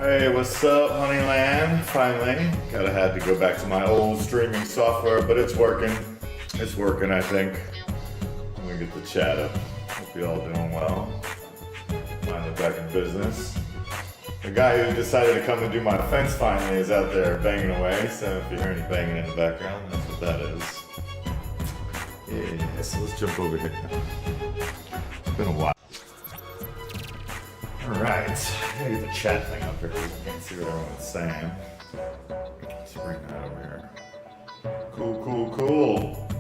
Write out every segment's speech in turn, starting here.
Hey, what's up, Honeyland? Finally, had to go back to my old streaming software, but it's working. It's working, I think. Let me get the chat up. Hope you all doing well. Finally back in business. The guy who decided to come and do my fence finally is out there banging away. So if you hear any banging in the background, that's what that is. Yeah, so let's jump over here. It's been a while. Alright, I gotta get the chat thing up here because I can't see what everyone's saying. Let's bring that over here. Cool.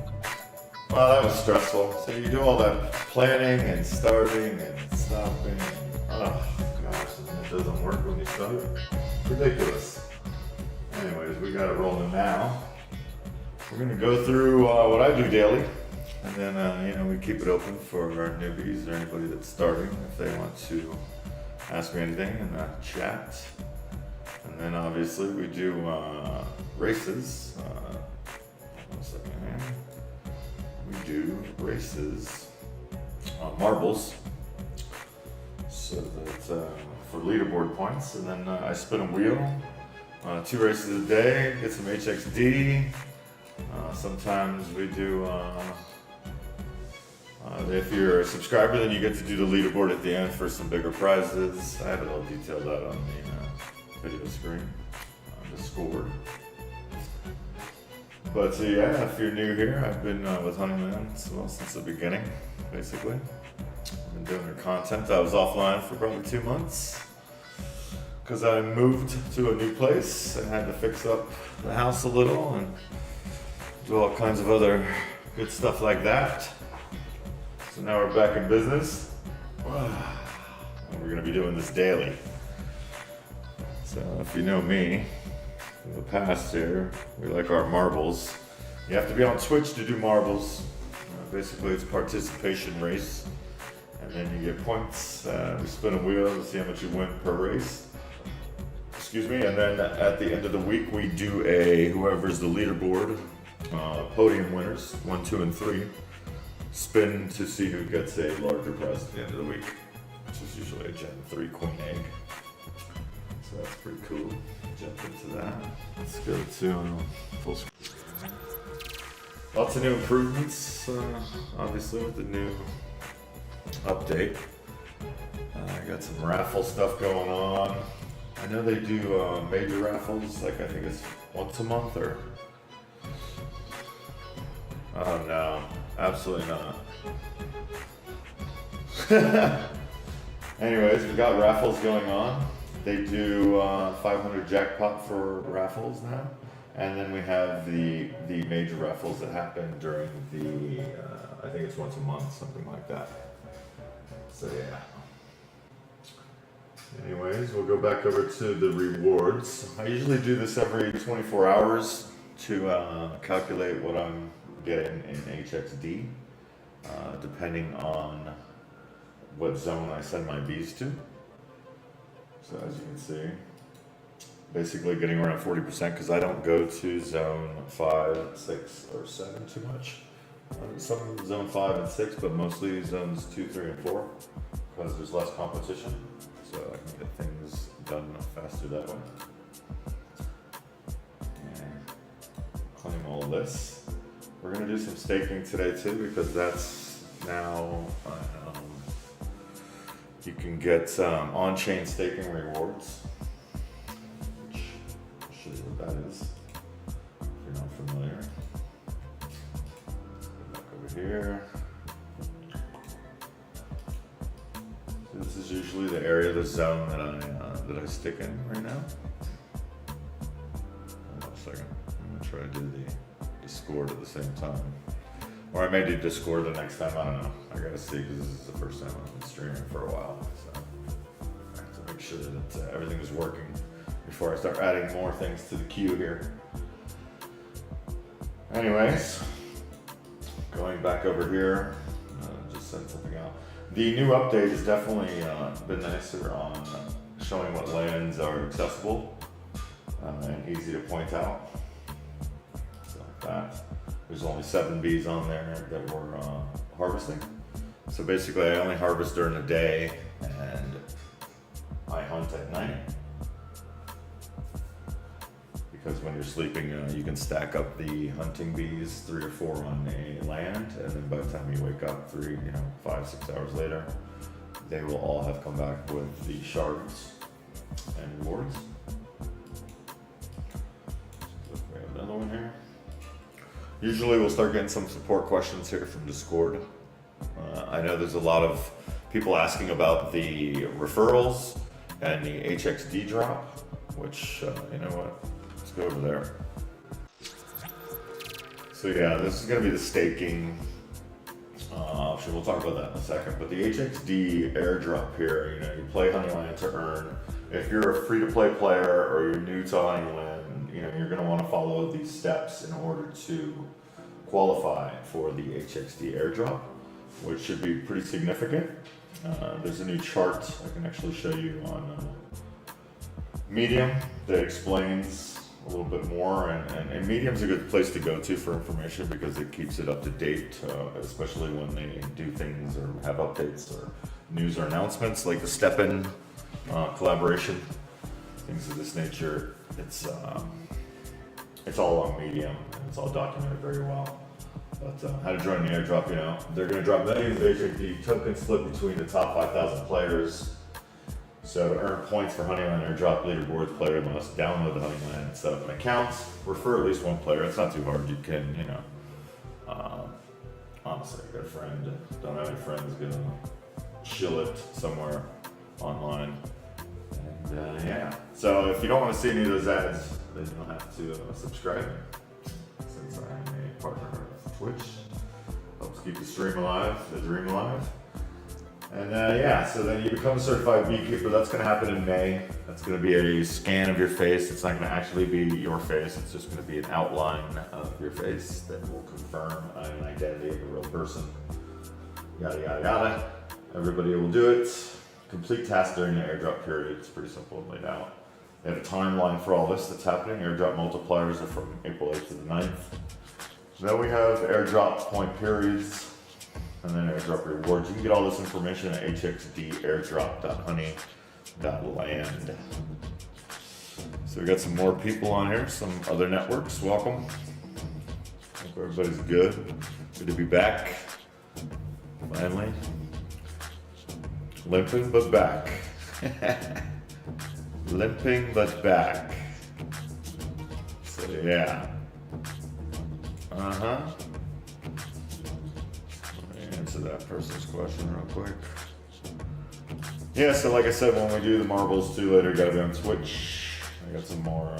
Well, that was stressful. So you do all that planning and starting and stopping. Oh gosh, and it doesn't work when you start. Ridiculous. Anyways, we got it rolling now. We're gonna go through what I do daily. And then, we keep it open for our newbies or anybody that's starting if they want to ask me anything in the chat. And then obviously we do races. One second here. We do races on marbles. So that's for leaderboard points. And then I spin a wheel. 2 races a day, get some HXD. Sometimes we do if you're a subscriber, then you get to do the leaderboard at the end for some bigger prizes. I have it all detailed out on the video screen, Discord. But yeah, if you're new here, I've been with Honeyland since the beginning, basically. I've been doing their content. I was offline for probably 2 months because I moved to a new place and had to fix up the house a little and do all kinds of other good stuff like that. So now we're back in business. And we're gonna be doing this daily. So if you know me from the past here, we like our marbles. You have to be on Twitch to do marbles. Basically it's a participation race. And then you get points. We spin a wheel to see how much you win per race. Excuse me. And then at the end of the week, we do whoever's the leaderboard, podium winners, 1, 2, and 3. Spin to see who gets a larger prize at the end of the week, which is usually a Gen 3 queen egg. So that's pretty cool. Jump into that. Let's go to full screen. Lots of new improvements, obviously with the new update. I got some raffle stuff going on. I know they do major raffles, like I think it's once a month or... Oh no. Absolutely not. Anyways, we got raffles going on. They do 500 jackpot for raffles now, and then we have the major raffles that happen during the I think it's once a month, something like that. So yeah. Anyways, we'll go back over to the rewards. I usually do this every 24 hours to calculate what I'm getting in HXD, depending on what zone I send my bees to. So as you can see, basically getting around 40% because I don't go to zone 5, 6, or 7 too much. Some zone 5 and 6, but mostly zones 2, 3, and 4 because there's less competition. So I can get things done faster that way. And claim all this. We're going to do some staking today too because that's now, you can get on-chain staking rewards, which I'll show you what that is if you're not familiar. Go back over here. So this is usually the area of the zone that I stick in right now. Hold on a second, I'm going to try to do the Discord at the same time. Or I may do Discord the next time, I don't know. I gotta see because this is the first time I've been streaming for a while. So I have to make sure that everything is working before I start adding more things to the queue here. Anyways, going back over here, just send something out. The new update has definitely been nicer on showing what lands are accessible and easy to point out. That. There's only 7 bees on there that we're harvesting. So basically I only harvest during the day and I hunt at night. because when you're sleeping, you can stack up the hunting bees, 3 or 4 on a land, and then by the time you wake up 5, 6 hours later, they will all have come back with the shards and rewards. We have another one here. Usually we'll start getting some support questions here from Discord. I know there's a lot of people asking about the referrals and the HXD drop, which, you know what, let's go over there. So yeah, this is gonna be the staking option. We'll talk about that in a second, but the HXD airdrop here, you know, you play Honeyland to earn. If you're a free-to-play player or you're new to Honeyland, you know, you're gonna wanna follow these steps in order to qualify for the HXD airdrop, which should be pretty significant. There's a new chart I can actually show you on Medium that explains a little bit more, and Medium's a good place to go to for information because it keeps it up to date, especially when they do things or have updates or news or announcements like the Step-In collaboration, things of this nature. It's all on Medium and it's all documented very well. But how to join the airdrop, you know, they're going to drop millions of HXD tokens split between the top 5,000 players. So to earn points for Honeyland airdrop leaderboards, player must download the Honeyland, set up an account, refer at least one player. It's not too hard. You can, you know, honestly, you got a friend, don't have any friends, gonna chill it somewhere online. And yeah, so if you don't want to see any of those ads, then you'll have to subscribe. Since I'm a partner of Twitch, helps keep the stream alive, the dream alive. And yeah, so then you become a certified beekeeper. That's going to happen in May. That's going to be a scan of your face. It's not going to actually be your face. It's just going to be an outline of your face that will confirm an identity of a real person. Yada, yada, yada. Everybody will do it. Complete tasks during the airdrop period. It's pretty simple and laid out. They have a timeline for all this that's happening. Airdrop multipliers are from April 8th to the 9th. Then we have airdrop point periods. And then airdrop rewards. You can get all this information at hxdairdrop.honey.land. So we got some more people on here, some other networks. Welcome. Hope everybody's good. Good to be back. Finally. Limping but back. Limping but back. So yeah. Uh-huh. Answer that person's question real quick. Yeah, so like I said, when we do the marbles too later, gotta be on Twitch. I got some more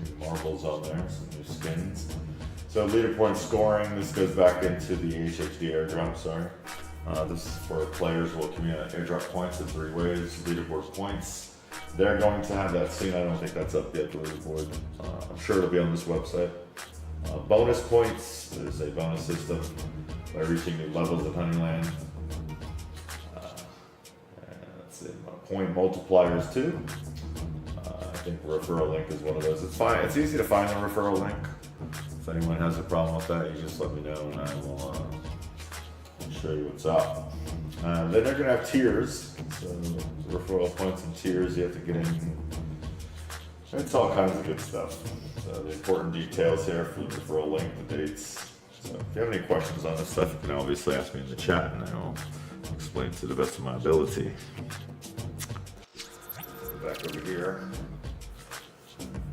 new marbles on there, some new skins. So leaderboard scoring, this goes back into the HXD airdrop, sorry. This is for players who will accumulate airdrop points in 3 ways. Leaderboard points. They're going to have that seen. I don't think that's up yet, the leaderboard. I'm sure it'll be on this website. Bonus points, there's a bonus system by reaching new levels at Honeyland. That's it. Point multipliers too. I think referral link is one of those. It's fine. It's easy to find the referral link. If anyone has a problem with that, you just let me know and I will show you what's up. Then they're going to have tiers. So referral points and tiers you have to get in. It's all kinds of good stuff. So the important details here for the referral link, the dates. So if you have any questions on this stuff, you can obviously ask me in the chat and I will explain to the best of my ability. Go back over here.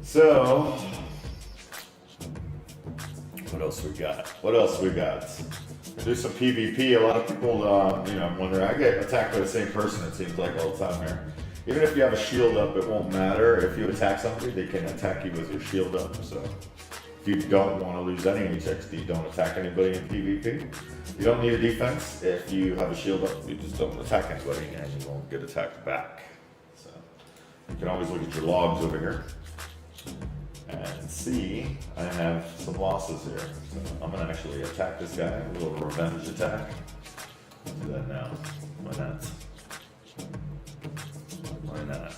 So, what else we got? What else we got? Do some PvP. A lot of people, you know, wonder. I get attacked by the same person. It seems like all the time here. Even if you have a shield up, it won't matter. If you attack somebody, they can attack you with your shield up. So if you don't want to lose any HXD, don't attack anybody in PvP. You don't need a defense. If you have a shield up, you just don't attack anybody and you won't get attacked back. So you can always look at your logs over here and see I have some losses here. So I'm gonna actually attack this guy, a little revenge attack. I'll do that now. Why not? Why not?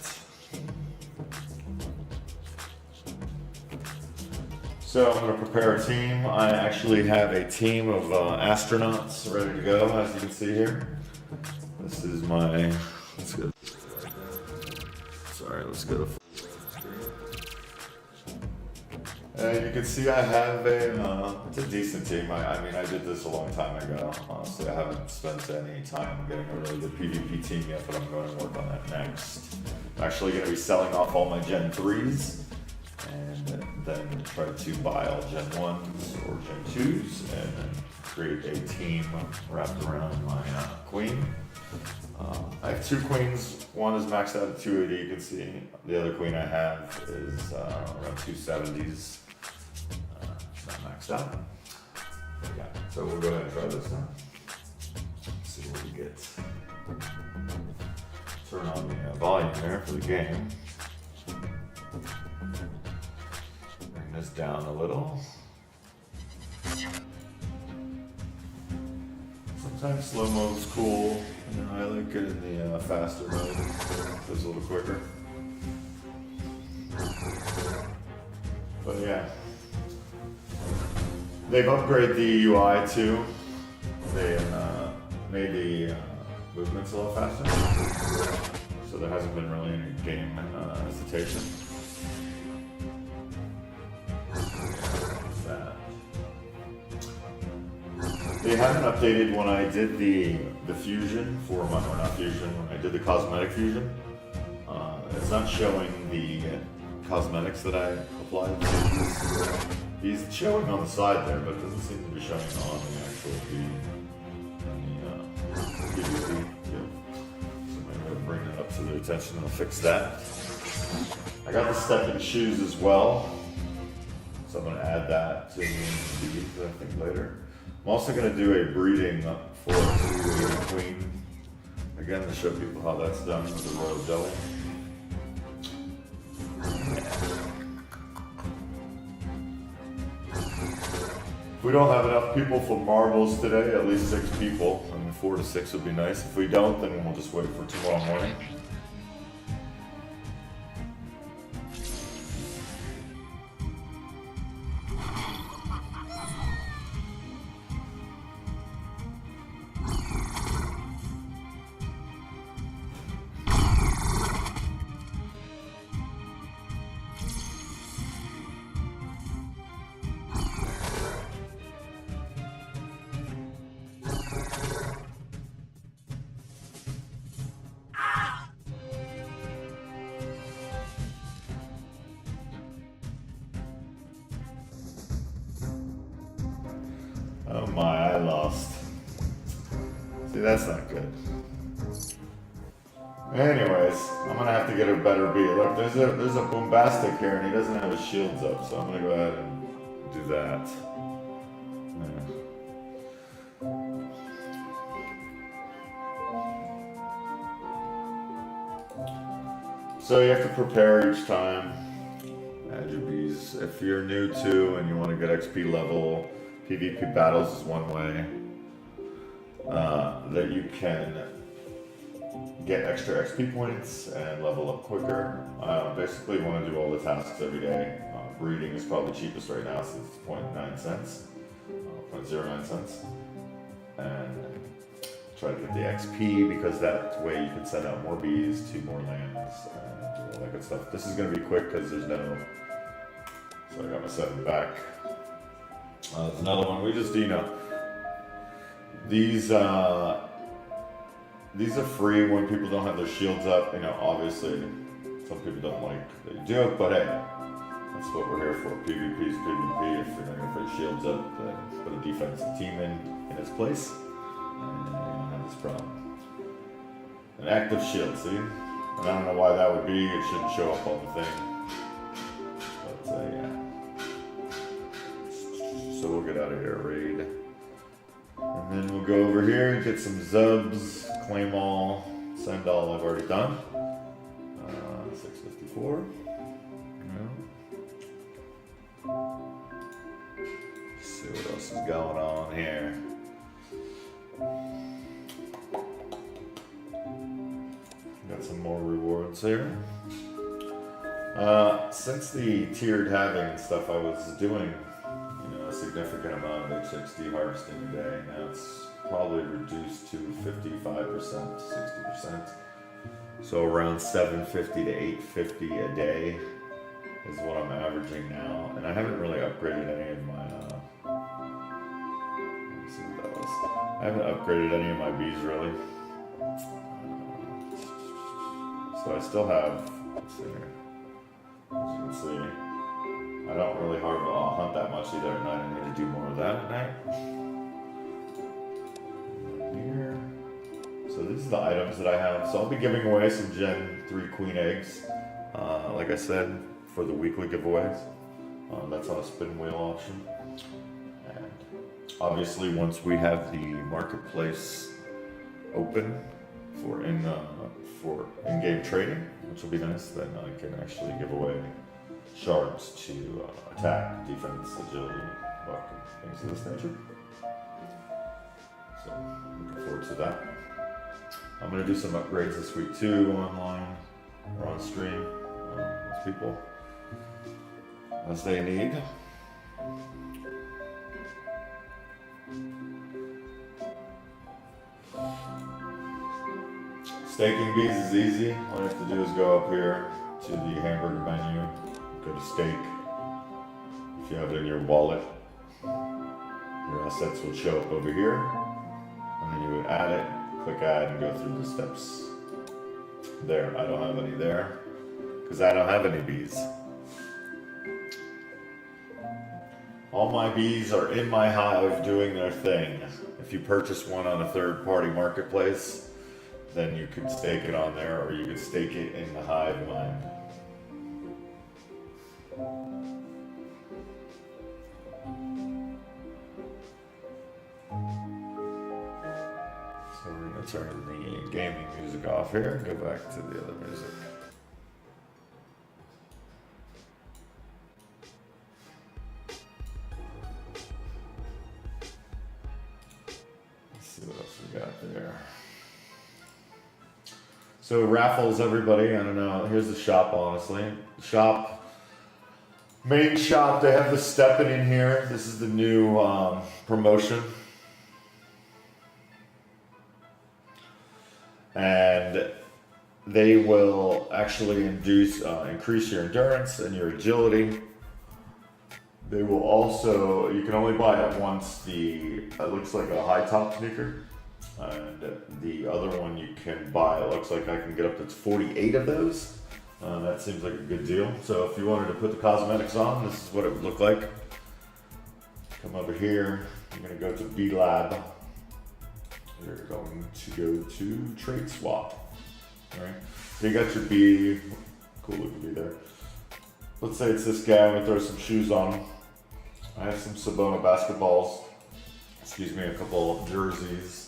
So I'm going to prepare a team. I actually have a team of astronauts ready to go, as you can see here. This is my, let's go. Sorry, let's go to full screen. And you can see I have it's a decent team. I mean, I did this a long time ago. Honestly, I haven't spent any time getting a really good PvP team yet, but I'm going to work on that next. I'm actually going to be selling off all my Gen 3s and then try to buy all Gen 1s or Gen 2s and then create a team wrapped around my queen. I have 2 queens. One is maxed out at 280, you can see. The other queen I have is around 270s. Not maxed out. But yeah, so we'll go ahead and try this now. Let's see what we get. Turn on the volume there for the game. Bring this down a little. Sometimes slow-mo is cool. You know, I like it in the faster mode. It goes a little quicker. But yeah. They've upgraded the UI too. They made the movements a lot faster. So there hasn't been really any game hesitation. They haven't updated when I did the fusion for my, or not fusion, when I did the cosmetic fusion. It's not showing the cosmetics that I applied. He's showing on the side there, but it doesn't seem to be showing on the actual PvP. So maybe I'll bring that up to their attention and I'll fix that. I got the stepping shoes as well, so I'm going to add that to the I think later. I'm also going to do a breeding for the queen. Again, to show people how that's done with the royal jelly. If we don't have enough people for marbles today, at least 6 people. I mean, 4 to 6 would be nice. If we don't, then we'll just wait for tomorrow morning. Oh my, I lost. See, that's not good. Anyways, I'm gonna have to get a better beat. Look, there's a Boomfxllc here and he doesn't have his shields up, so I'm gonna go ahead and do that. Yeah. So you have to prepare each time. Add your bees. If you're new to and you want to get XP level, PvP battles is one way that you can get extra XP points and level up quicker. Basically, you want to do all the tasks every day. Breeding is probably cheapest right now since it's 0.9 cents, 0.09 cents. And try to get the XP because that way you can send out more bees to more lands and all that good stuff. This is going to be quick because there's no... So I got my 7 back. There's another one. We just do, you know, these are free when people don't have their shields up. You know, obviously, some people don't like that you do it, but hey, that's what we're here for. PvP is PvP. If you're not going to put your shields up, then put a defensive team in its place, and you don't have this problem. An active shield, see? And I don't know why that would be. It shouldn't show up on the thing. But yeah. So we'll get out of here, raid. And then we'll go over here and get some Zubs, claim all, send all I've already done. 654. Let's see what else is going on here. Got some more rewards here. Since the tiered halving stuff I was doing, a significant amount of H60 harvesting a day. Now it's probably reduced to 55%, 60%. So around 750 to 850 a day is what I'm averaging now, and I haven't really upgraded any of my, let's see what that was. I haven't upgraded any of my bees really. So I still have, let's see here, as you can see, I don't really hunt that much either at night. I need to do more of that at night. Here. So these are the items that I have. So I'll be giving away some Gen 3 queen eggs, like I said, for the weekly giveaways. That's on a spin wheel auction. And obviously once we have the marketplace open for in-game trading, which will be nice, then I can actually give away shards to attack, defense, agility, weapon, things of this nature. So looking forward to that. I'm going to do some upgrades this week too, online or on stream with people as they need. Staking bees is easy. All you have to do is go up here to the hamburger menu, go to stake. If you have it in your wallet, your assets will show up over here, and then you would add it, click add, and go through the steps. There, I don't have any there, because I don't have any bees. All my bees are in my hive doing their thing. If you purchase one on a third-party marketplace, then you could stake it on there, or you could stake it in the hive mind. So we're going to turn the gaming music off here and go back to the other music. Let's see what else we got there. So Raffles, everybody, I don't know, here's the shop, honestly. Main shop, they have the stepping in here. This is the new promotion. And they will actually increase your endurance and your agility. They will also, you can only buy at once it looks like a high top sneaker. And the other one you can buy, it looks like I can get up to 48 of those. That seems like a good deal. So if you wanted to put the cosmetics on, this is what it would look like. Come over here, you're gonna go to B Lab. You're going to go to Trade Swap. All right, so you got your B, cool looking B there. Let's say it's this guy, I'm gonna throw some shoes on him. I have some Sabona basketballs, a couple of jerseys.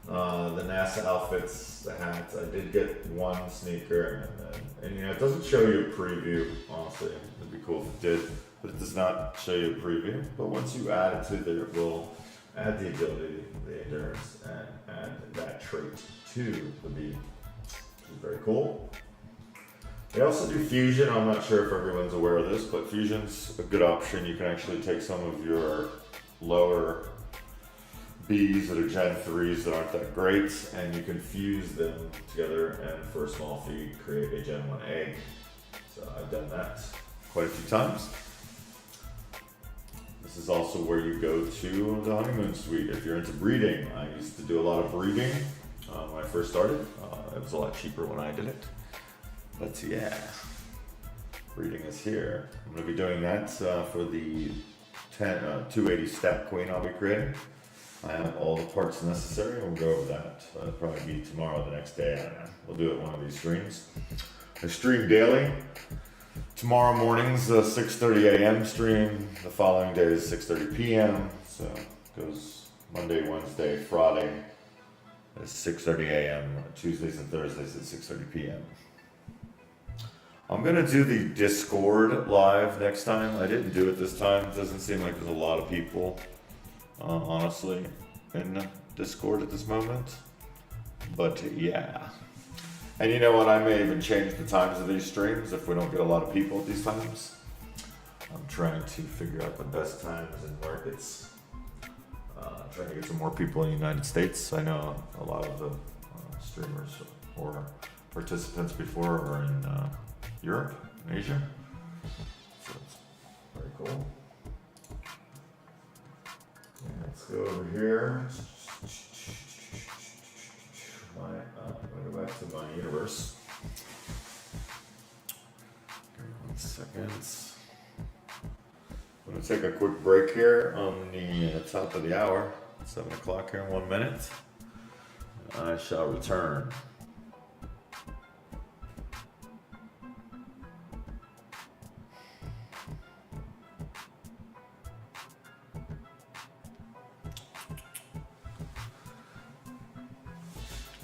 The NASA outfits, the hats. I did get one sneaker, and you know, it doesn't show you a preview, honestly. It'd be cool if it did, but it does not show you a preview. But once you add it to there, it will add the agility, the endurance, and add that trait to the bee, which is very cool. They also do fusion. I'm not sure if everyone's aware of this, but fusion's a good option. You can actually take some of your lower bees that are Gen 3s that aren't that great, and you can fuse them together and for a small fee create a Gen 1 egg. So I've done that quite a few times. This is also where you go to the honeymoon suite if you're into breeding. I used to do a lot of breeding when I first started. It was a lot cheaper when I did it. But yeah, breeding is here. I'm going to be doing that for the 280 step queen I'll be creating. I have all the parts necessary. We'll go over that. It'll probably be tomorrow, the next day. I don't know. We'll do it one of these streams. I stream daily. Tomorrow morning's a 6:30 a.m. stream. The following day is 6:30 p.m. So it goes Monday, Wednesday, Friday at 6:30 a.m. Tuesdays and Thursdays at 6:30 p.m. I'm gonna do the Discord live next time. I didn't do it this time. It doesn't seem like there's a lot of people. Honestly, in Discord at this moment, but yeah. And you know what, I may even change the times of these streams if we don't get a lot of people at these times. I'm trying to figure out the best times and markets. Trying to get some more people in the United States. I know a lot of the streamers or participants before are in Europe and Asia. cool. Yeah, let's go over here. I'm gonna go back to my universe. Okay, 1 second. I'm gonna take a quick break here on the top of the hour. 7 o'clock here in 1 minute. I shall return.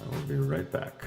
I will be right back.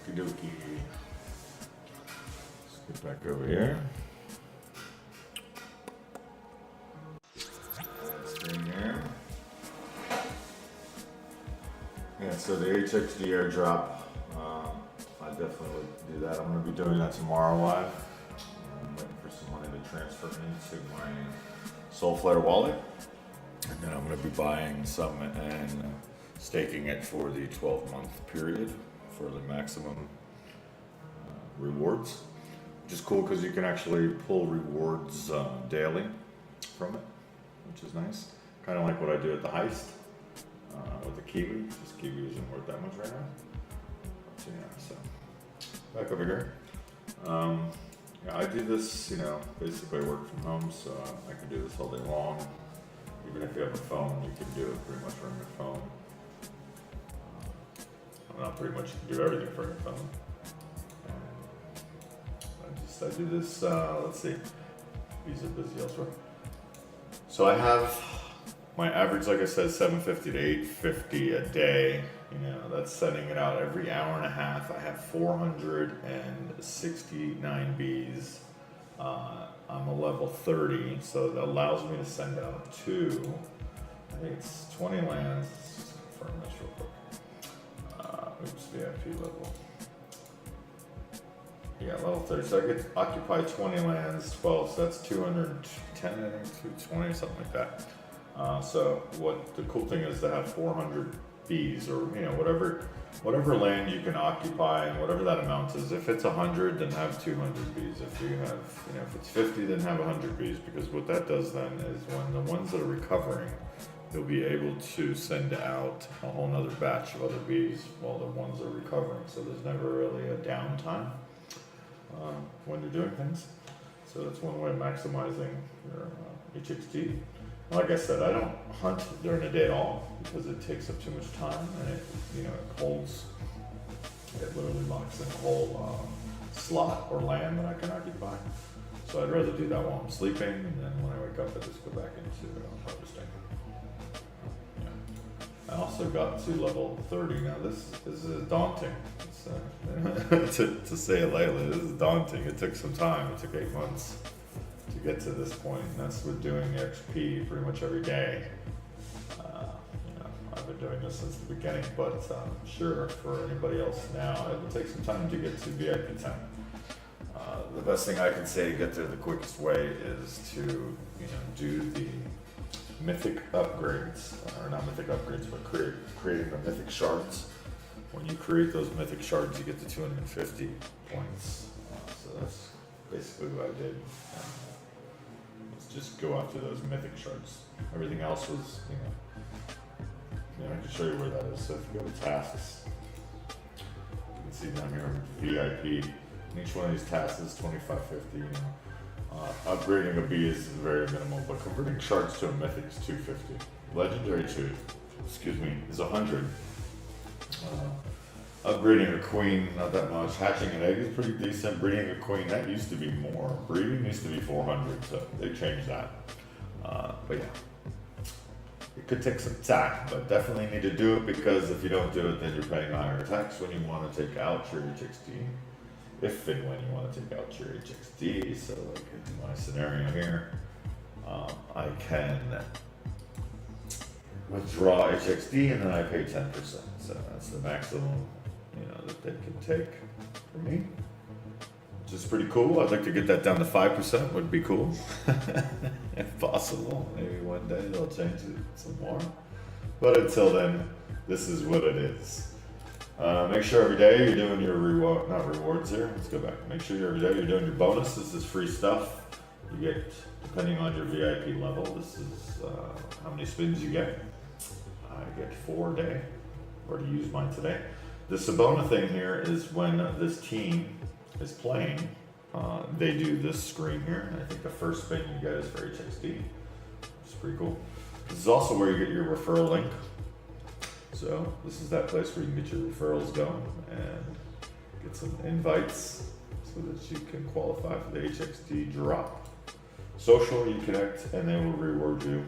Okie dokie. Let's get back over here. Stay here. Yeah, so the HXD airdrop, I definitely would do that. I'm going to be doing that tomorrow live. I'm waiting for some money to transfer into my Soulflare wallet. And then I'm going to be buying some and staking it for the 12-month period for the maximum rewards, which is cool because you can actually pull rewards daily from it, which is nice. Kind of like what I do at the heist with the Kiwi. This Kiwi isn't worth that much right now. So yeah, so back over here. Yeah, I do this, you know, basically I work from home, so I can do this all day long. Even if you have a phone, you can do it pretty much from your phone. Not pretty much, you can do everything from your phone. I do this, let's see, these are busy elsewhere. So I have my average, like I said, 750 to 850 a day. You know, that's sending it out every hour and a half. I have 469 bees. I'm a level 30, so that allows me to send out I think it's 20 lands. Let's just confirm this real quick. Oops, VIP level. Yeah, level 30. So I get to occupy 20 lands, 12, so that's 210, I think, 220, something like that. So what the cool thing is to have 400 bees, or you know, whatever land you can occupy, and whatever that amount is. If it's 100, then have 200 bees. If you have, you know, if it's 50, then have 100 bees, because what that does then is when the ones that are recovering, you'll be able to send out a whole nother batch of other bees while the ones are recovering. So there's never really a downtime. when you're doing things. So that's one way of maximizing your HXD. Like I said, I don't hunt during the day at all because it takes up too much time, and it holds, it literally locks in a whole slot or land that I can occupy. So I'd rather do that while I'm sleeping, and then when I wake up, I just go back into harvesting. I also got to level 30. Now this is daunting. It's, to say it lightly, this is daunting. It took some time. It took 8 months to get to this point, and that's with doing XP pretty much every day. I've been doing this since the beginning, but I'm sure for anybody else now, it will take some time to get to VIP 10. The best thing I can say to get there the quickest way is to do the mythic upgrades, or not mythic upgrades, but creating the mythic shards. When you create those mythic shards, you get to 250 points. So that's basically what I did. Let's just go after those mythic shards. Everything else was, I can show you where that is. So if you go to tasks, you can see down here VIP. And each one of these tasks is 2550. Upgrading a bee is very minimal, but converting shards to a mythic is 250. Legendary is 100. Upgrading a queen, not that much. Hatching an egg is pretty decent. Breeding a queen, that used to be more. Breeding used to be 400, so they changed that. But yeah, it could take some time, but definitely need to do it, because if you don't do it, then you're paying higher tax when you want to take out your HXD. If and when you want to take out your HXD. So like in my scenario here, I can withdraw HXD and then I pay 10%. So that's the maximum, that they can take for me, which is pretty cool. I'd like to get that down to 5%, would be cool. If possible. Maybe one day they'll change it some more. But until then, this is what it is. Make sure every day you're doing your not rewards here. Let's go back. Make sure every day you're doing your bonus. This is free stuff. You get, depending on your VIP level, this is how many spins you get. I get 4 a day. Already used mine today. The Sabona thing here is when this team is playing, they do this screen here. And I think the first spin you get is for HXD. It's pretty cool. This is also where you get your referral link. So this is that place where you can get your referrals going and get some invites so that you can qualify for the HXD drop. Social, you connect and they will reward you.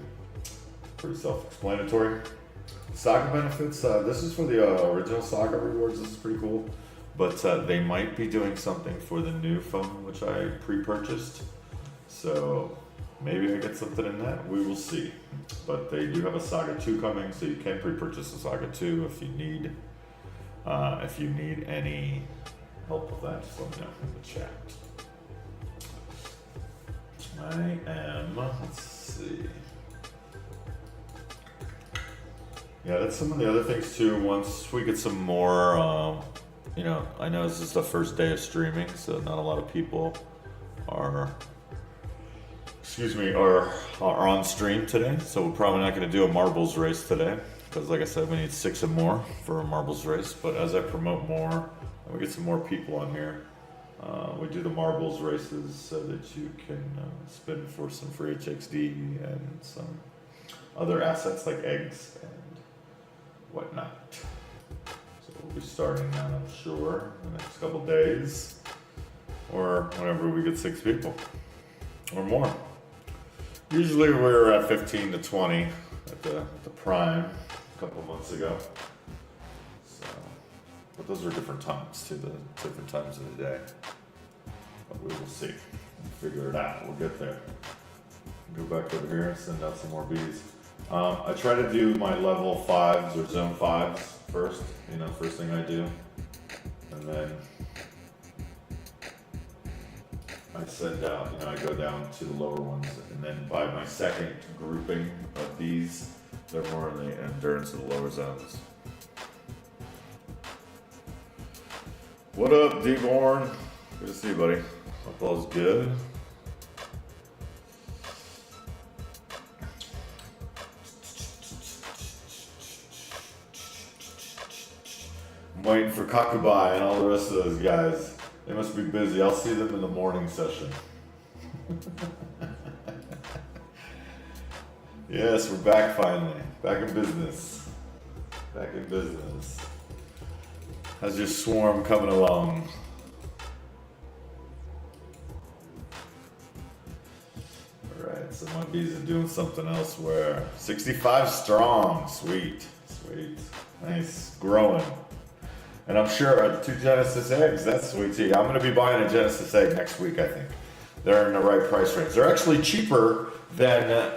Pretty self-explanatory. Saga benefits, this is for the original Saga rewards. This is pretty cool. But they might be doing something for the new phone, which I pre-purchased. So maybe I get something in that, we will see. But they do have a Saga 2 coming, so you can pre-purchase a Saga 2 if you need. If you need any help with that, just let me know in the chat. I am, let's see. Yeah, that's some of the other things too. Once we get some more, I know this is the first day of streaming, so not a lot of people are on stream today, so we're probably not going to do a marbles race today, because like I said, we need 6 and more for a marbles race. But as I promote more and we get some more people on here, we do the marbles races so that you can spin for some free HXD and some other assets like eggs and whatnot. So we'll be starting that, I'm sure, in the next couple days, or whenever we get 6 people or more. Usually we're at 15 to 20 at the prime a couple months ago. So, but those are different times too, the different times of the day. But we will see. We'll figure it out. We'll get there. Go back over here and send out some more bees. I try to do my level 5s or zone 5s first, first thing I do. And then I send out, I go down to the lower ones, and then by my second grouping of these, they're more in the endurance of the lower zones. What up, D-Born? Good to see you, buddy. Hope all's good. I'm waiting for Kakubai and all the rest of those guys. They must be busy. I'll see them in the morning session. Yes, we're back finally. Back in business. Back in business. How's your swarm coming along? Alright, so my bees are doing something elsewhere. 65 strong. Sweet. Sweet. Nice. Growing. And I'm sure 2 Genesis eggs, that's sweet too. I'm going to be buying a Genesis egg next week, I think. They're in the right price range. They're actually cheaper than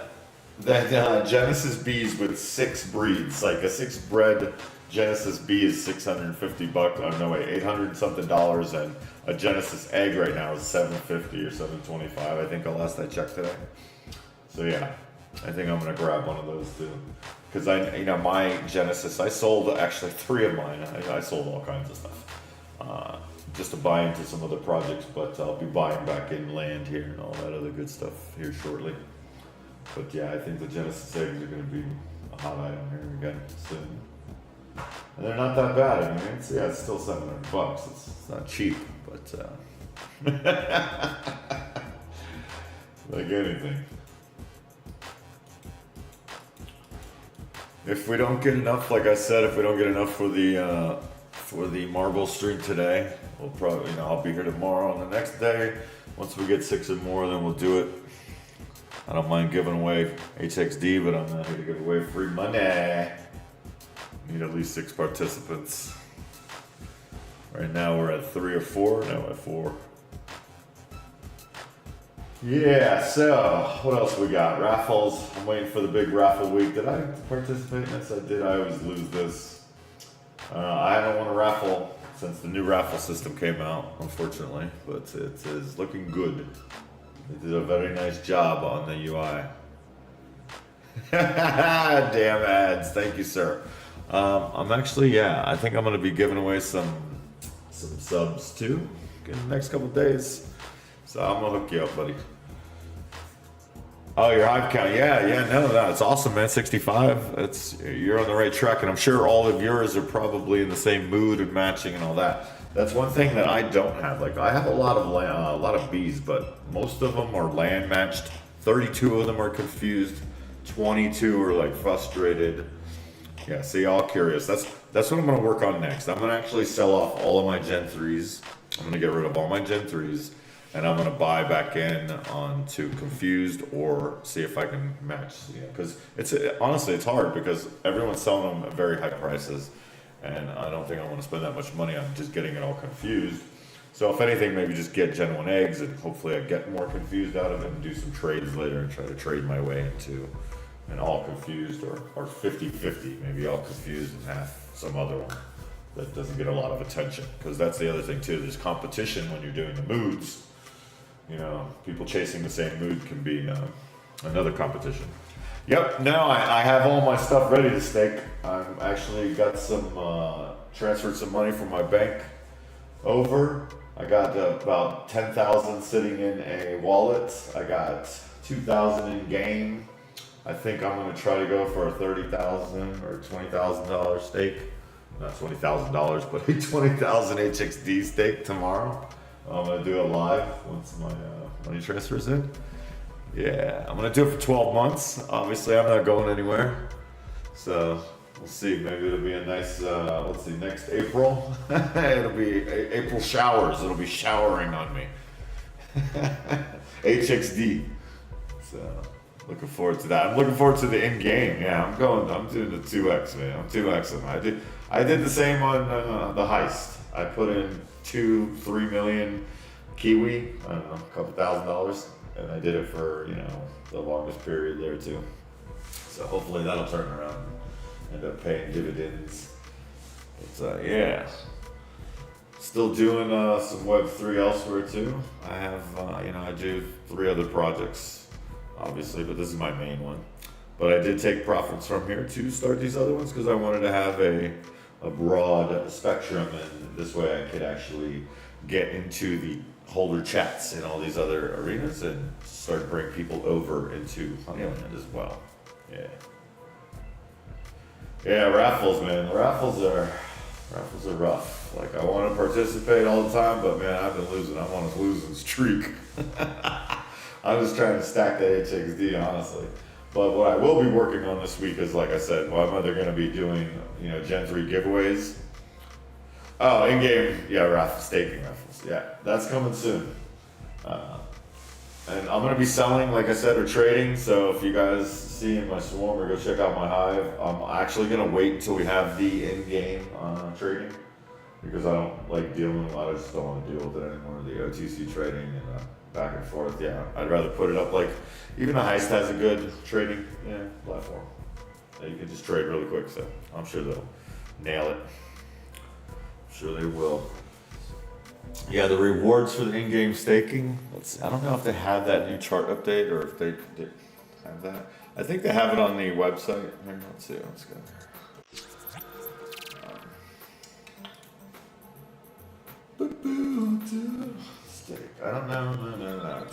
Genesis bees with 6 breeds. Like a 6 bred Genesis bee is $650. Oh no wait, $800 and something, and a Genesis egg right now is $750 or $725. I think the last I checked today. So yeah, I think I'm gonna grab one of those too. Because my Genesis, I sold actually 3 of mine. I sold all kinds of stuff. Just to buy into some other projects, but I'll be buying back in land here and all that other good stuff here shortly. But yeah, I think the Genesis eggs are going to be a hot item here again soon. And they're not that bad. I mean, it's still $700. It's not cheap, but like anything. If we don't get enough, like I said, if we don't get enough for the marble stream today, we'll probably, I'll be here tomorrow. On the next day, once we get 6 or more, then we'll do it. I don't mind giving away HXD, but I'm not here to give away free money. Need at least 6 participants. Right now we're at 3 or 4. No, at 4. Yeah, so what else we got? Raffles. I'm waiting for the big raffle week. Did I participate in this? I did. I always lose this. I haven't won a raffle since the new raffle system came out, unfortunately, but it is looking good. They did a very nice job on the UI. Damn ads. Thank you, sir. I'm actually, I think I'm going to be giving away some subs too in the next couple of days. So I'm going to hook you up, buddy. Oh, your hive count. No, it's awesome, man. 65. You're on the right track, and I'm sure all of yours are probably in the same mood and matching and all that. That's one thing that I don't have. Like, I have a lot of bees, but most of them are land matched. 32 of them are confused. 22 are like frustrated. Yeah, see, all curious. That's what I'm gonna work on next. I'm gonna actually sell off all of my Gen 3s. I'm gonna get rid of all my Gen 3s, and I'm gonna buy back in onto confused or see if I can match. Because honestly, it's hard because everyone's selling them at very high prices. And I don't think I want to spend that much money on just getting it all confused. So if anything, maybe just get Gen 1 eggs and hopefully I get more confused out of it and do some trades later and try to trade my way into an all confused or 50-50, maybe all confused and half some other one that doesn't get a lot of attention. Because that's the other thing too, there's competition when you're doing the moods. People chasing the same mood can be another competition. Yep, now I have all my stuff ready to stake. I've actually got transferred some money from my bank over. I got about 10,000 sitting in a wallet. I got 2,000 in game. I think I'm gonna try to go for a $30,000 or $20,000 stake. Not $20,000, but a 20,000 HXD stake tomorrow. I'm gonna do it live once my money transfers in. Yeah, I'm gonna do it for 12 months. Obviously, I'm not going anywhere. So we'll see. Maybe it'll be a nice, let's see, next April. It'll be April showers. It'll be showering on me. HXD. So looking forward to that. I'm looking forward to the in-game. Yeah, I'm doing the 2X, man. I'm 2Xing. I did the same on the heist. I put in 2-3 million Kiwi, I don't know, a couple $1,000. And I did it for, the longest period there too. So hopefully that'll turn around and end up paying dividends. But yeah. Still doing some Web3 elsewhere too. I have, I do 3 other projects, obviously, but this is my main one. But I did take profits from here to start these other ones because I wanted to have a broad spectrum, and this way I could actually get into the holder chats in all these other arenas and start to bring people over into Honeyland as well. Yeah, raffles, man. The raffles are Raffles are rough. Like, I want to participate all the time, but man, I've been losing. I'm on a losing streak. I'm just trying to stack the HXD, honestly. But what I will be working on this week is, like I said, well, I'm either going to be doing, Gen 3 giveaways. Oh, in-game, yeah, raffle, staking raffles. Yeah, that's coming soon. And I'm going to be selling, like I said, or trading. So if you guys see in my swarm or go check out my hive, I'm actually going to wait until we have the in-game trading. Because I don't like dealing with a lot. I just don't want to deal with it anymore. The OTC trading and back and forth. Yeah, I'd rather put it up like, even the Heist has a good trading platform. You can just trade really quick, so I'm sure they'll nail it. I'm sure they will. Yeah, the rewards for the in-game staking. I don't know if they have that new chart update or if they have that. I think they have it on the website. Here, let's see. Let's go. Stake. I don't know. No.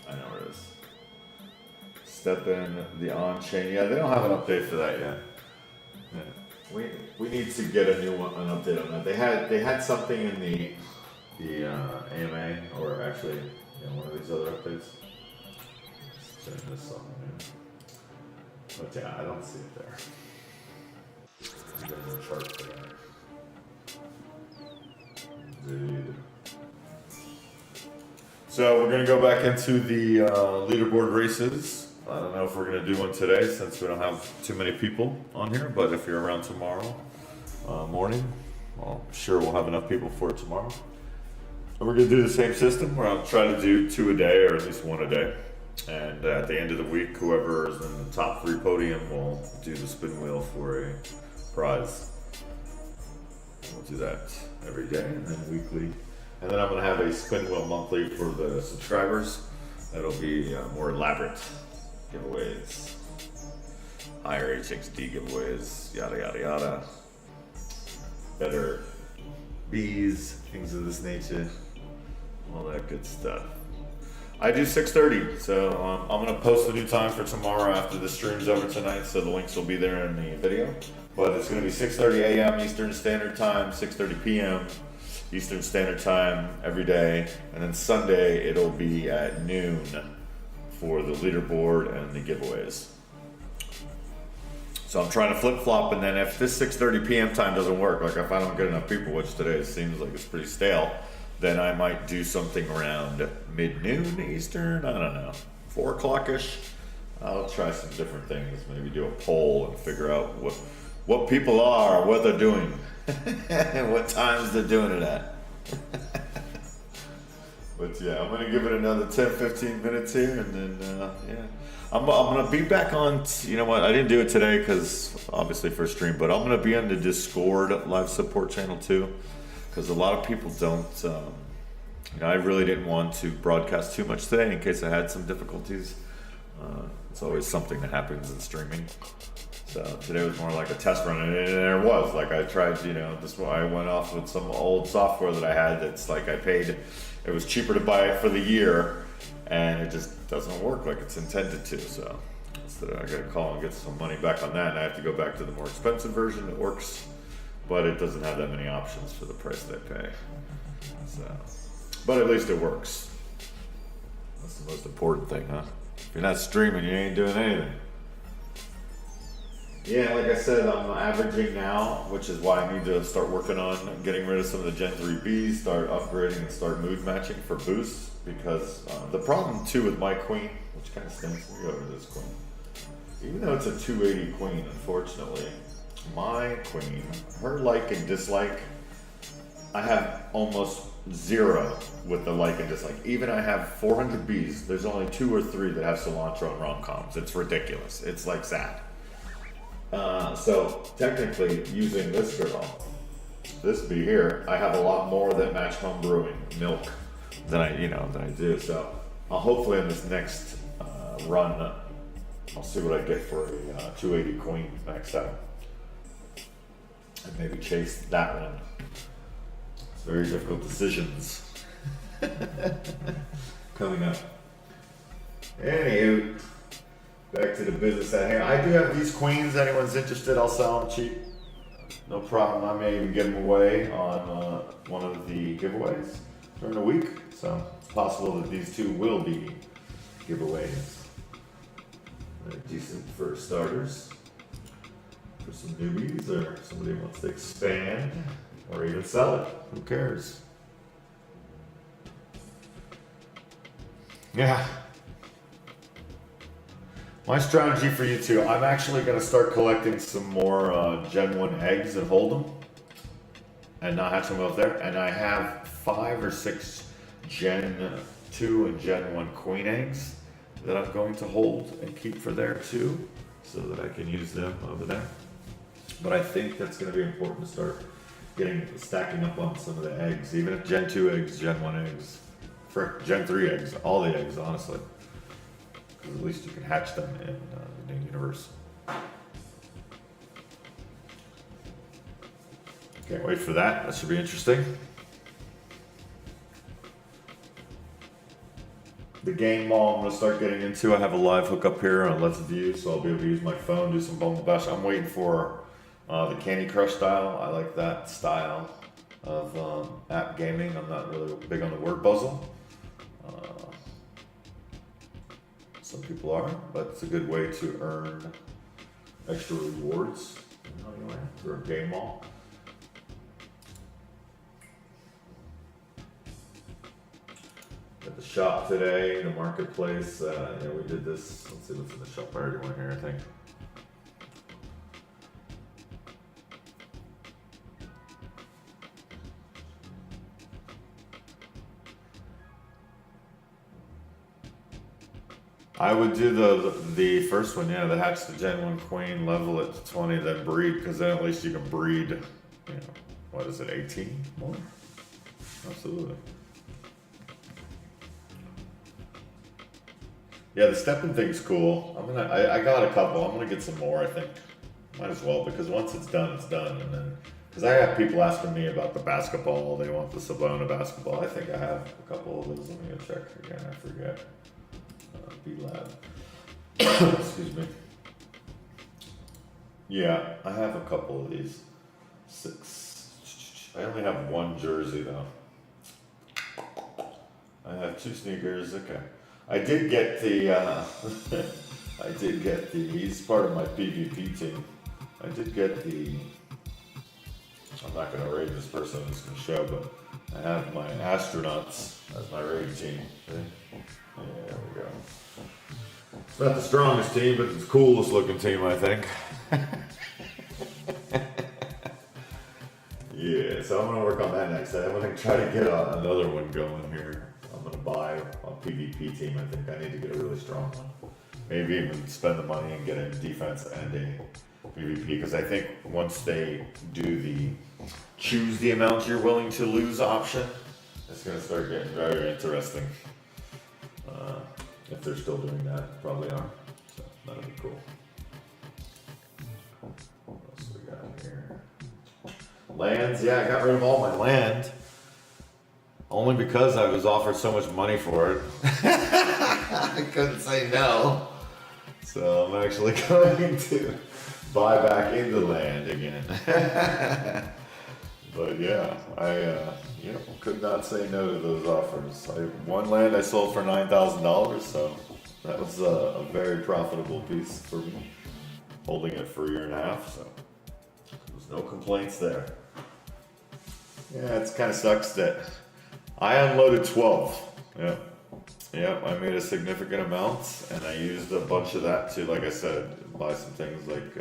I know where it is. Step in the on-chain. Yeah, they don't have an update for that yet. Yeah. We need to get a new one, an update on that. They had something in the AMA, or actually one of these other updates. Let's turn this on here. But yeah, I don't see it there. There's no chart for that. Dude. So we're gonna go back into the leaderboard races. I don't know if we're gonna do one today since we don't have too many people on here, but if you're around tomorrow morning, well, I'm sure we'll have enough people for it tomorrow. And we're gonna do the same system where I'll try to do 2 a day, or at least 1 a day. And at the end of the week, whoever is in the top 3 podium will do the spin wheel for a prize. We'll do that every day and then weekly. And then I'm gonna have a spin wheel monthly for the subscribers. That'll be more elaborate giveaways, higher HXD giveaways, yada yada yada. Better bees, things of this nature, all that good stuff. I do 6:30, so I'm gonna post the new time for tomorrow after the stream's over tonight, so the links will be there in the video. But it's gonna be 6:30 a.m. Eastern Standard Time, 6:30 p.m. Eastern Standard Time every day, and then Sunday it'll be at noon for the leaderboard and the giveaways. So I'm trying to flip-flop, and then if this 6:30 p.m. time doesn't work, like if I don't get enough people, which today seems like it's pretty stale, then I might do something around mid-noon Eastern, I don't know, 4 o'clock-ish. I'll try some different things, maybe do a poll and figure out what people are, what they're doing, and what times they're doing it at. But yeah, I'm gonna give it another 10-15 minutes here, and then I'm gonna be back on. You know what? I didn't do it today because obviously for stream, but I'm gonna be on the Discord live support channel too, because a lot of people don't. I really didn't want to broadcast too much today in case I had some difficulties. It's always something that happens in streaming. So today was more like a test run, and there was, like, I tried, I went off with some old software that I had that's like I paid, it was cheaper to buy it for the year, and it just doesn't work like it's intended to, so instead I gotta call and get some money back on that, and I have to go back to the more expensive version that works, but it doesn't have that many options for the price that I pay. So, but at least it works. That's the most important thing, huh? If you're not streaming, you ain't doing anything. Yeah, like I said, I'm averaging now, which is why I need to start working on getting rid of some of the Gen 3Bs, start upgrading and start mood matching for boosts, because the problem too with my queen, which kind of stinks, let me go over this queen. Even though it's a 280 queen, unfortunately, my queen, her like and dislike, I have almost 0 with the like and dislike. Even I have 400 Bs, there's only 2 or 3 that have cilantro and rom-coms. It's ridiculous. It's like sad. So technically, using this girl, this bee here, I have a lot more that match home brewing milk than I do. So I'll hopefully in this next run, I'll see what I get for a 280 queen maxed out, and maybe chase that one. It's very difficult decisions coming up. Anywho. Back to the business at hand. I do have these queens. Anyone's interested, I'll sell them cheap. no problem. I may even give them away on one of the giveaways during the week. So it's possible that these two will be giveaways. They're decent for starters. For some newbies or somebody who wants to expand or even sell it. Who cares? Yeah. My strategy for you two, I'm actually going to start collecting some more Gen 1 eggs and hold them and not hatch them out there. And I have 5 or 6 Gen 2 and Gen 1 queen eggs that I'm going to hold and keep for there too, so that I can use them over there. But I think that's going to be important to start stacking up on some of the eggs, even if Gen 2 eggs, Gen 1 eggs, for Gen 3 eggs, all the eggs, honestly. Because at least you can hatch them in the new universe. Can't wait for that. That should be interesting. The game mall I'm going to start getting into. I have a live hookup here on Let's View, so I'll be able to use my phone, do some Bumble Bash. I'm waiting for the Candy Crush style. I like that style of app gaming. I'm not really big on the word puzzle. Some people are, but it's a good way to earn extra rewards through a game mall. At the shop today, the marketplace, yeah, we did this. Let's see what's in the shop. I already went here, I think. I would do the first one, yeah, the hatch the Gen 1 queen, level it to 20, then breed, because then at least you can breed, you know, what is it, 18 more? Absolutely. Yeah, the stepping thing's cool. I got a couple. I'm gonna get some more, I think. Might as well, because once it's done, it's done. And then, because I have people asking me about the basketball, they want the Sabona basketball. I think I have a couple of those. Let me go check again, I forget. B-Lab. Excuse me. Yeah, I have a couple of these. 6. I only have one jersey though. I have 2 sneakers. Okay. I did get the. I did get the. He's part of my PvP team. I did get the. I'm not going to raid this person in this show, but I have my astronauts as my raid team. See? Yeah, there we go. It's not the strongest team, but it's the coolest looking team, I think. Yeah, so I'm going to work on that next. I'm going to try to get another one going here. I'm going to buy a PvP team. I think I need to get a really strong one. Maybe even spend the money and get a defense and a PvP, because I think once they do the choose the amount you're willing to lose option, it's going to start getting very interesting. If they're still doing that, probably are. So that'll be cool. What else we got here? Lands, yeah, I got rid of all my land. Only because I was offered so much money for it. I couldn't say no. So I'm actually going to buy back into land again. But yeah, I could not say no to those offers. One land I sold for $9,000, so that was a very profitable piece for me. Holding it for a year and a half, so there's no complaints there. Yeah, it kind of sucks that I unloaded 12. Yeah, I made a significant amount, and I used a bunch of that to, like I said, buy some things like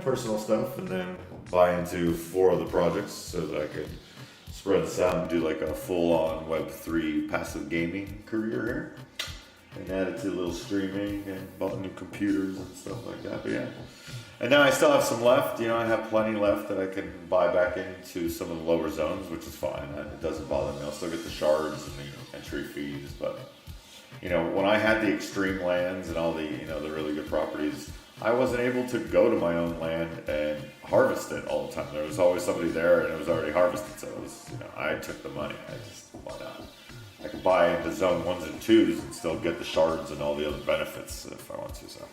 personal stuff, and then buy into 4 other projects so that I could spread this out and do like a full-on Web3 passive gaming career here. And added to a little streaming and bought new computers and stuff like that. But yeah. And now I still have some left. I have plenty left that I can buy back into some of the lower zones, which is fine. It doesn't bother me. I'll still get the shards and the entry fees. But when I had the extreme lands and all the the really good properties, I wasn't able to go to my own land and harvest it all the time. There was always somebody there and it was already harvested. So it was, I took the money. Why not? I could buy into zone 1s and 2s and still get the shards and all the other benefits if I want to. So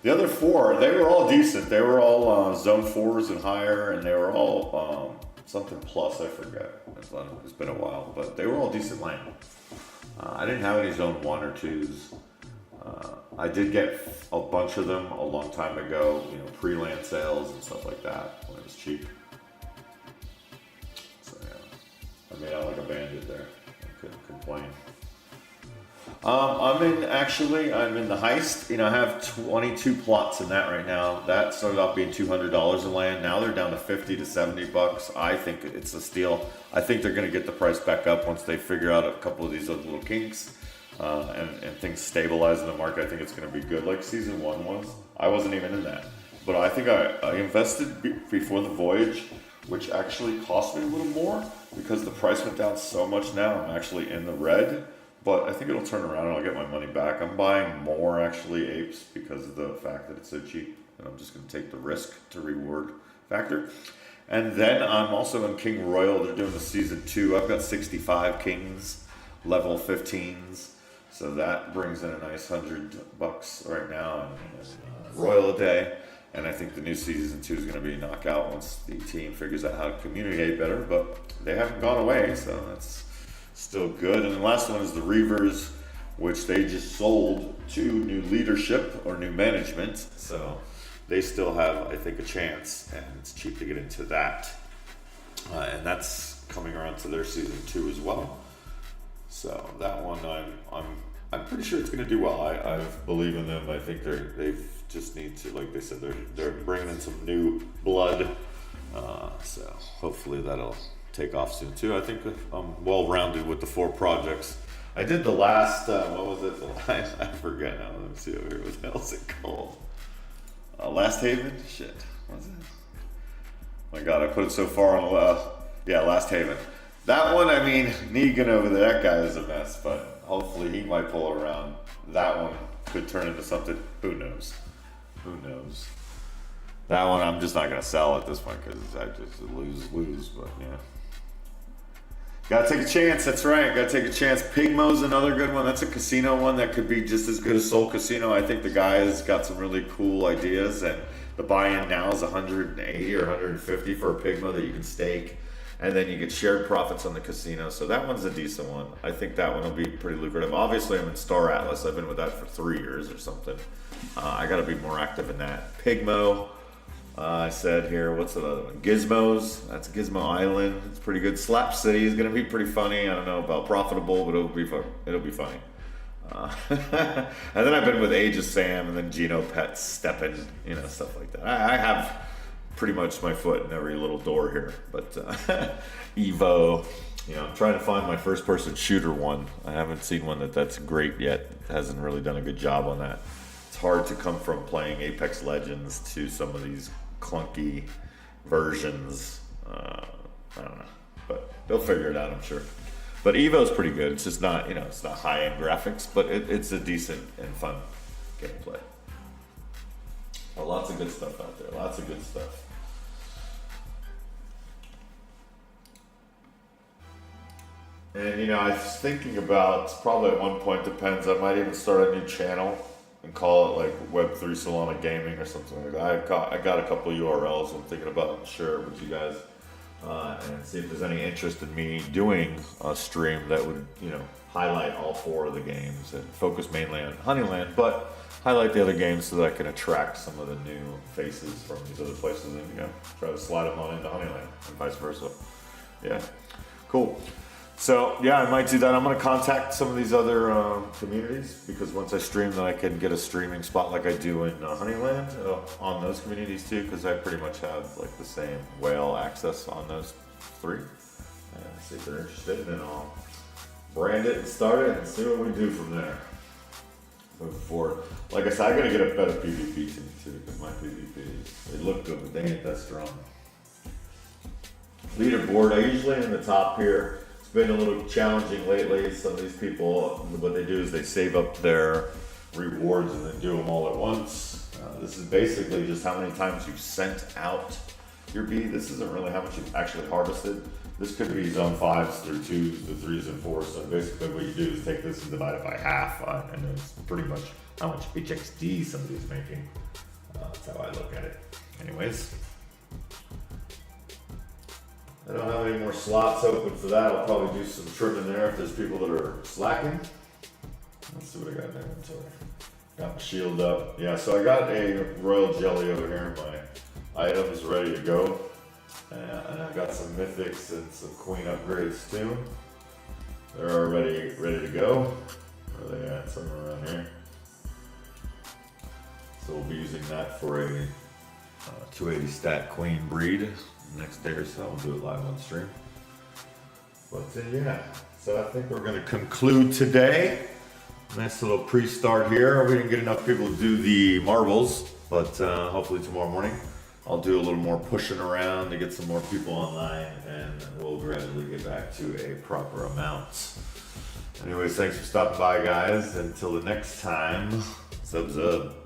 The other 4, they were all decent. They were all zone 4s and higher, and they were all something plus, I forget. It's been a while, but they were all decent land. I didn't have any zone 1 or 2s. I did get a bunch of them a long time ago, you know, pre-land sales and stuff like that when it was cheap. So yeah, I made out like a bandit there. I couldn't complain. I'm in the heist. You know, I have 22 plots in that right now. That started off being $200 a land. Now they're down to 50 to 70 bucks. I think it's a steal. I think they're going to get the price back up once they figure out a couple of these other little kinks and things stabilize in the market. I think it's going to be good, like season 1 was. I wasn't even in that, but I think I invested before the voyage, which actually cost me a little more because the price went down so much. Now I'm actually in the red. But I think it'll turn around and I'll get my money back. I'm buying more actually apes because of the fact that it's so cheap. And I'm just going to take the risk to reward factor. And then I'm also in King Royal. They're doing the season 2. I've got 65 kings, level 15s. So that brings in a nice $100 right now. And Royal a day. And I think the new season 2 is going to be knockout once the team figures out how to communicate better. But they haven't gone away, so that's still good. And the last one is the Reavers, which they just sold to new leadership or new management. So they still have, I think, a chance, and it's cheap to get into that. And that's coming around to their season 2 as well. So that one, I'm pretty sure it's going to do well. I believe in them. I think they've just need to, like they said, they're bringing in some new blood. So hopefully that'll take off soon too. I think I'm well rounded with the 4 projects. I did the last, what was it? I forget now. Let me see over here. What else is it called? Last Haven? Shit. What's it? My God, I put it so far on the yeah, Last Haven. That one, I mean, Negan over there, that guy is a mess, but hopefully he might pull around. That one could turn into something. Who knows? Who knows? That one I'm just not going to sell at this point because I just lose, but yeah. Gotta take a chance, that's right, gotta take a chance. Pigmo's another good one. That's a casino one that could be just as good as Soul Casino. I think the guy has got some really cool ideas, and the buy-in now is 180 or 150 for a Pigmo that you can stake, and then you get shared profits on the casino. So that one's a decent one. I think that one will be pretty lucrative. Obviously, I'm in Star Atlas. I've been with that for 3 years or something. I gotta be more active in that. Pigmo. I said here, what's the other one? Gizmos. That's Gizmo Island. It's pretty good. Slap City is going to be pretty funny. I don't know about profitable, but it'll be fun. It'll be funny. And then I've been with Age of Sam and then Geno Pets, Steppin', you know, stuff like that. I have pretty much my foot in every little door here. But Evo, you know, I'm trying to find my first-person shooter one. I haven't seen one that's great yet. Hasn't really done a good job on that. It's hard to come from playing Apex Legends to some of these clunky versions. I don't know, but they'll figure it out, I'm sure. But Evo's pretty good. It's just not, you know, it's not high-end graphics, but it's a decent and fun gameplay. Well, lots of good stuff out there. Lots of good stuff. And you know, I was thinking about, probably at one point, depends, I might even start a new channel and call it like Web3 Solana Gaming or something like that. I got a couple of URLs I'm thinking about sharing with you guys, and see if there's any interest in me doing a stream that would, you know, highlight all 4 of the games and focus mainly on Honeyland, but highlight the other games so that I can attract some of the new faces from these other places and, you know, try to slide them on into Honeyland and vice versa. Yeah, cool. So yeah, I might do that. I'm going to contact some of these other communities, because once I stream, then I can get a streaming spot like I do in Honeyland on those communities too, because I pretty much have like the same whale access on those 3. And see if they're interested, and then I'll brand it and start it and see what we do from there. Moving forward. Like I said, I got to get a better PvP team too, because my PvPs, they look good, but they ain't that strong. Leaderboard, I usually in the top here. Been a little challenging lately. Some of these people, what they do is they save up their rewards and then do them all at once. This is basically just how many times you've sent out your bee. This isn't really how much you've actually harvested. This could be zone 5s through 2s to 3s and 4s. So basically what you do is take this and divide it by half, and it's pretty much how much HXD somebody's making. That's how I look at it. Anyways, I don't have any more slots open for that. I'll probably do some trimming there if there's people that are slacking. Let's see what I got in there. Got my shield up. Yeah, so I got a royal jelly over here. My items ready to go. And I've got some mythics and some queen upgrades too. They're already ready to go. Where are they at? Somewhere around here. So we'll be using that for a 280 stat queen breed next day or so. I'll do it live on stream. But yeah, so I think we're going to conclude today. Nice little pre-start here. We didn't get enough people to do the marbles, but hopefully tomorrow morning I'll do a little more pushing around to get some more people online, and we'll gradually get back to a proper amount. Anyways, thanks for stopping by, guys. Until the next time, subs up.